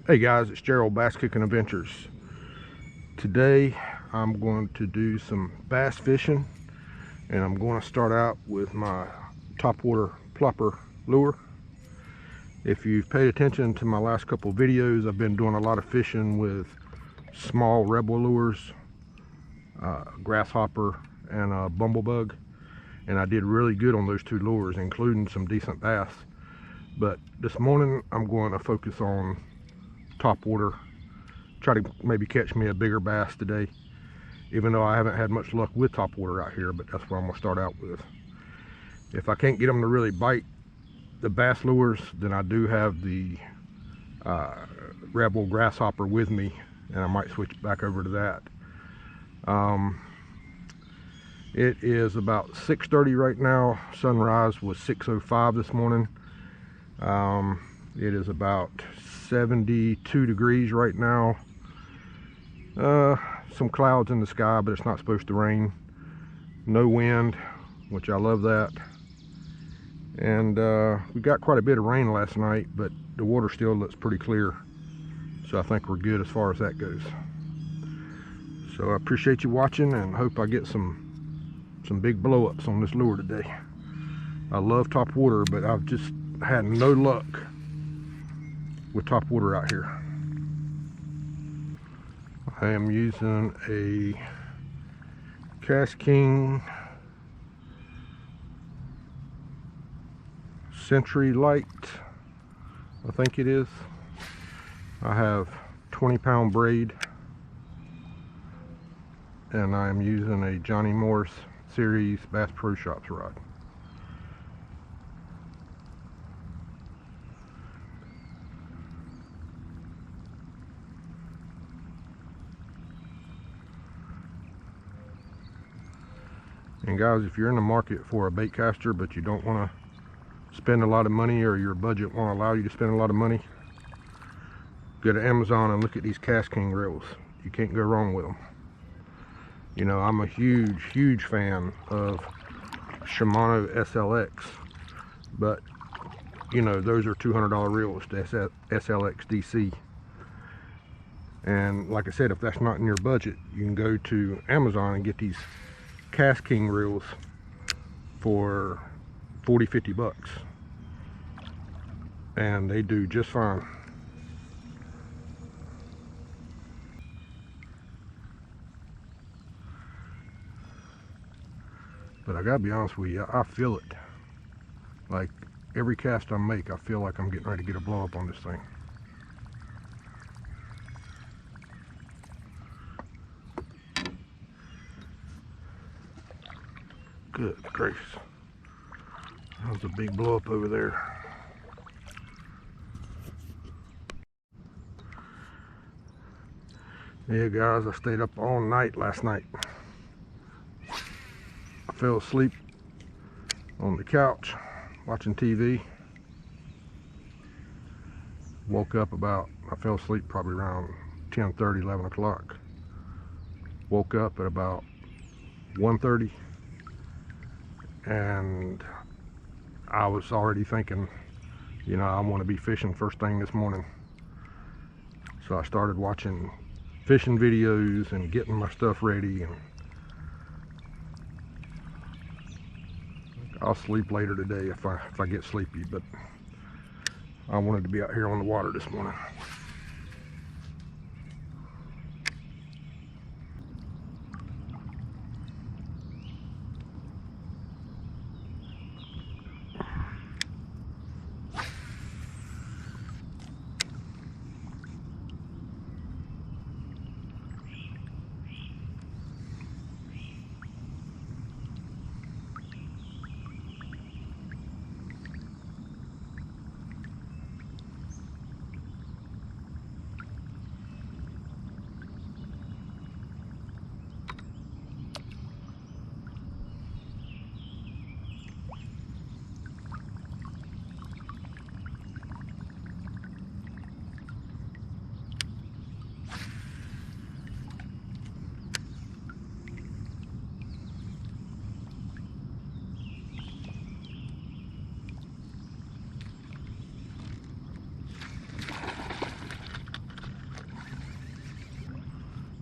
Hey guys, it's Gerald, Bass Cooking Adventures. Today I'm going to do some bass fishing, and I'm going to start out with my topwater plopper lure. If you've paid attention to my last couple of videos, I've been doing a lot of fishing with small rebel lures, grasshopper and a bumblebug, and I did really good on those two lures, including some decent bass. But this morning I'm going to focus on topwater, try to maybe catch me a bigger bass today, even though I haven't had much luck with topwater out here. But that's what I'm going to start out with. If I can't get them to really bite the bass lures, then I do have the rebel grasshopper with me, and I might switch back over to that. It is about 6:30 right now. Sunrise was 6:05 this morning. It is about 72 degrees right now. Some clouds in the sky, but it's not supposed to rain. No wind, which I love that. And we got quite a bit of rain last night, but the water still looks pretty clear, so I think we're good as far as that goes. So I appreciate you watching, and hope I get some big blow-ups on this lure today. I love topwater, but I've just had no luck with topwater out here. I am using a Cast King Century Light, I think it is. I have 20-pound braid, and I am using a Johnny Morris Series Bass Pro Shops rod. And guys, if you're in the market for a bait caster but you don't want to spend a lot of money, or your budget won't allow you to spend a lot of money, go to Amazon and look at these Cast King reels. You can't go wrong with them. You know, I'm a huge fan of Shimano SLX, but you know, those are $200 reels, the SLX DC. And like I said, if that's not in your budget, you can go to Amazon and get these Cast King reels for 40-50 bucks, and they do just fine. But I gotta be honest with you, I feel it. Like every cast I make, I feel like I'm getting ready to get a blow up on this thing. Good gracious. That was a big blow up over there. Yeah guys, I stayed up all night last night. I fell asleep on the couch watching TV. Woke up I fell asleep probably around 10:30, 11 o'clock. Woke up at about 1:30. And I was already thinking, you know, I want to be fishing first thing this morning. So I started watching fishing videos and getting my stuff ready, and I'll sleep later today if I get sleepy, but I wanted to be out here on the water this morning.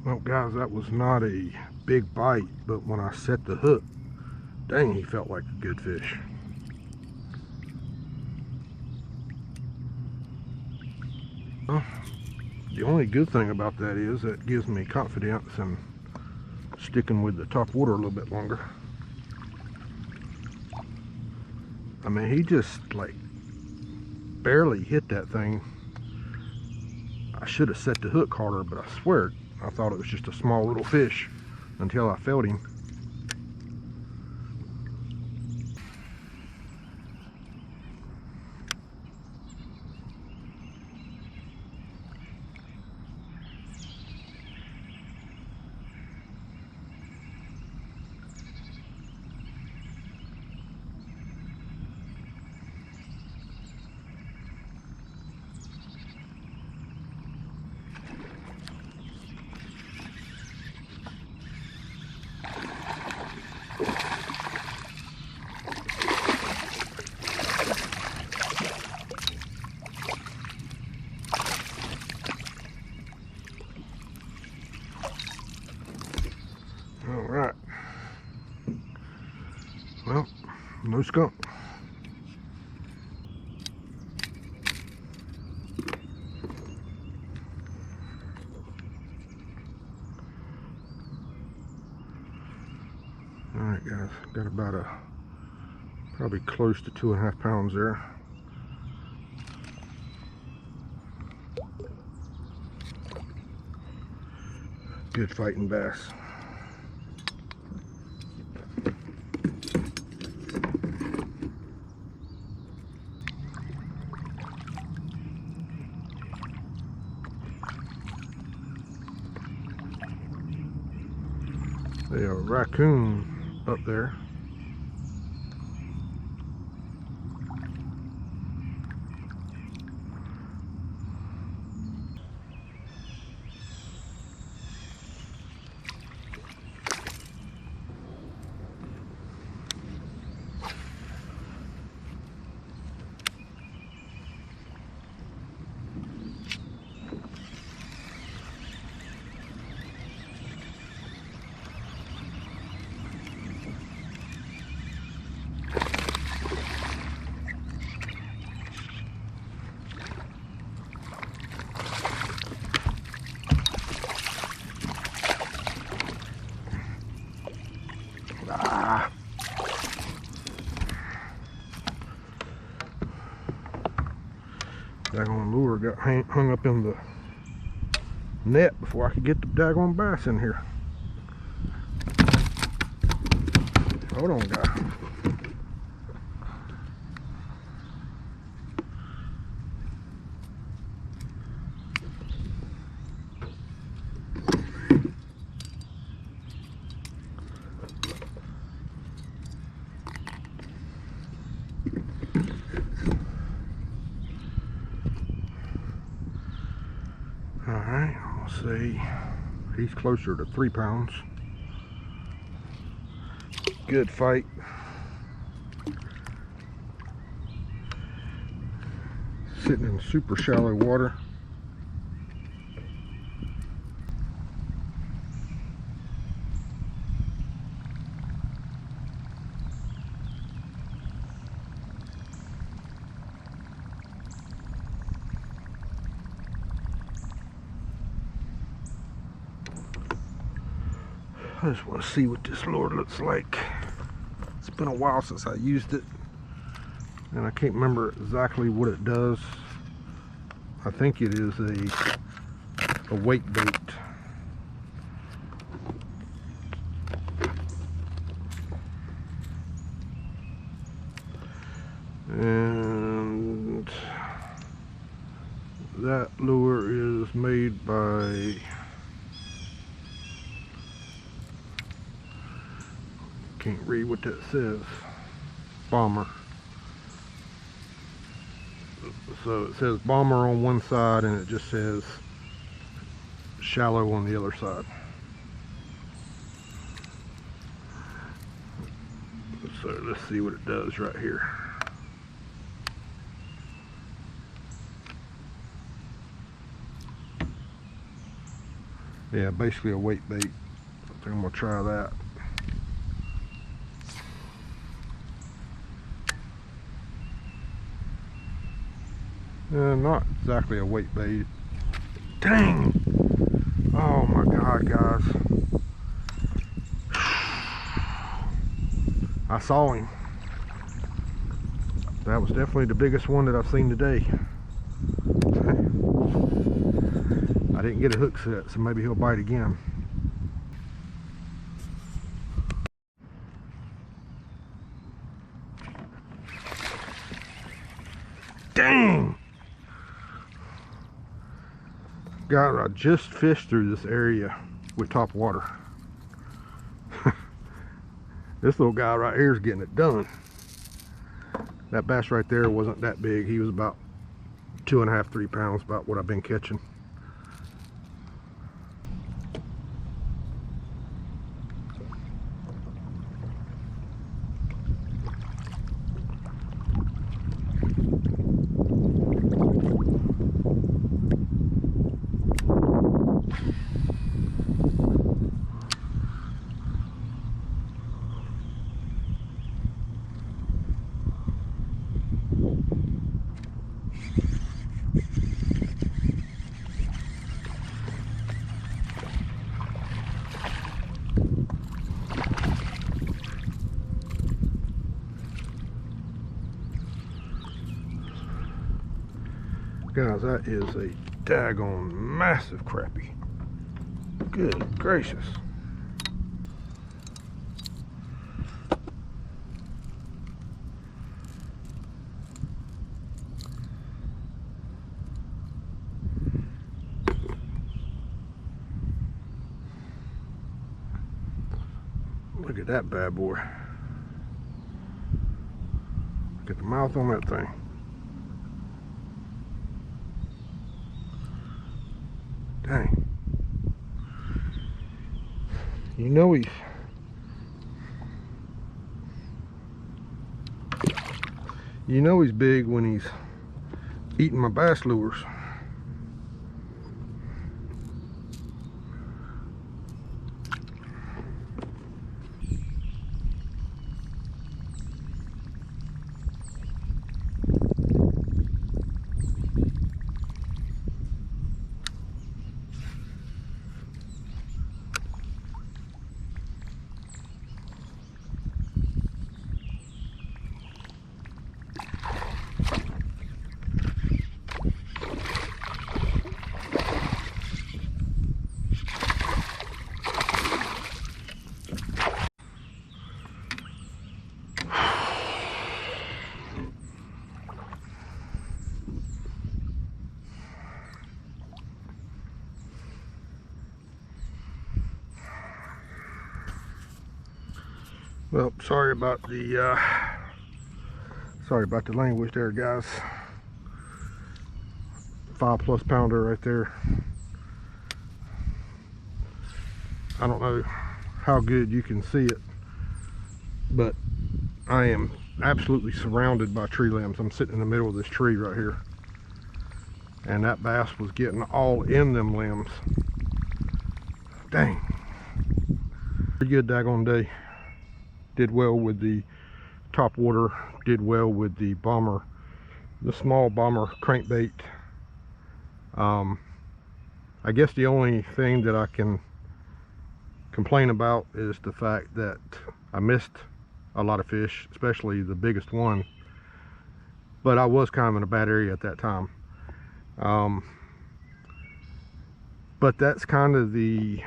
Well guys, that was not a big bite, but when I set the hook, dang, he felt like a good fish. Well, the only good thing about that is that it gives me confidence in sticking with the top water a little bit longer. I mean, he just like barely hit that thing. I should have set the hook harder, but I swear I thought it was just a small little fish until I felt him. Alright. Well, no skunk. Alright guys, got about probably close to 2.5 pounds there. Good fighting bass. There's a raccoon up there. Ah. Daggone lure got hung up in the net before I could get the daggone bass in here. Hold on, guy. Alright, I'll say he's closer to 3 pounds. Good fight. Sitting in super shallow water. I just want to see what this lure looks like. It's been a while since I used it, and I can't remember exactly what it does. I think it is a weight bait. And that lure is made by can't read what that says. Bomber. So it says Bomber on one side and it just says Shallow on the other side. So let's see what it does right here. Yeah, basically a weight bait. I think I'm gonna try that. Not exactly a weight bait. Dang! Oh my God, guys. I saw him. That was definitely the biggest one that I've seen today. I didn't get a hook set, so maybe he'll bite again. Dang! God, I just fished through this area with top water. This little guy right here is getting it done. That bass right there wasn't that big. He was about 2.5, 3 pounds, about what I've been catching. Guys, that is a daggone massive crappie. Good gracious. Look at that bad boy. Look at the mouth on that thing. Dang. You know he's big when he's eating my bass lures. Well, sorry about the language there, guys. 5+ pounder right there. I don't know how good you can see it, but I am absolutely surrounded by tree limbs. I'm sitting in the middle of this tree right here, and that bass was getting all in them limbs. Dang. Pretty good daggone day. Did well with the top water, did well with the bomber, the small bomber crankbait. I guess the only thing that I can complain about is the fact that I missed a lot of fish, especially the biggest one, but I was kind of in a bad area at that time. But that's kind of the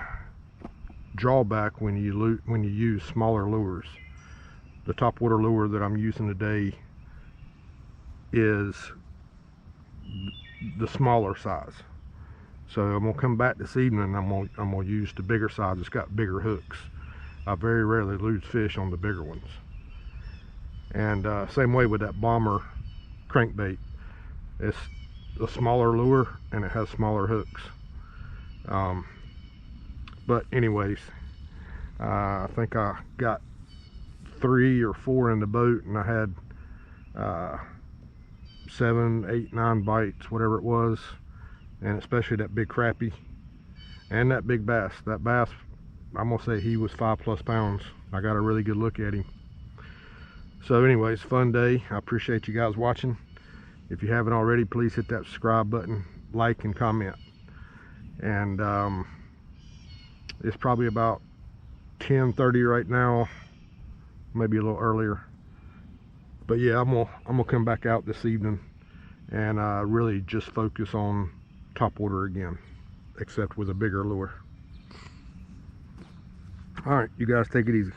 drawback when you use smaller lures. The topwater lure that I'm using today is the smaller size, so I'm gonna come back this evening. I'm gonna use the bigger size. It's got bigger hooks. I very rarely lose fish on the bigger ones, and same way with that bomber crankbait. It's a smaller lure and it has smaller hooks. But anyways, I think I got 3 or 4 in the boat, and I had 7, 8, 9 bites, whatever it was, and especially that big crappie. And that big bass. That bass, I'm gonna say he was 5+ pounds. I got a really good look at him. So anyways, fun day. I appreciate you guys watching. If you haven't already, please hit that subscribe button, like, and comment. And it's probably about 10:30 right now, maybe a little earlier. But yeah, I'm gonna come back out this evening and really just focus on topwater again, except with a bigger lure. All right, you guys take it easy.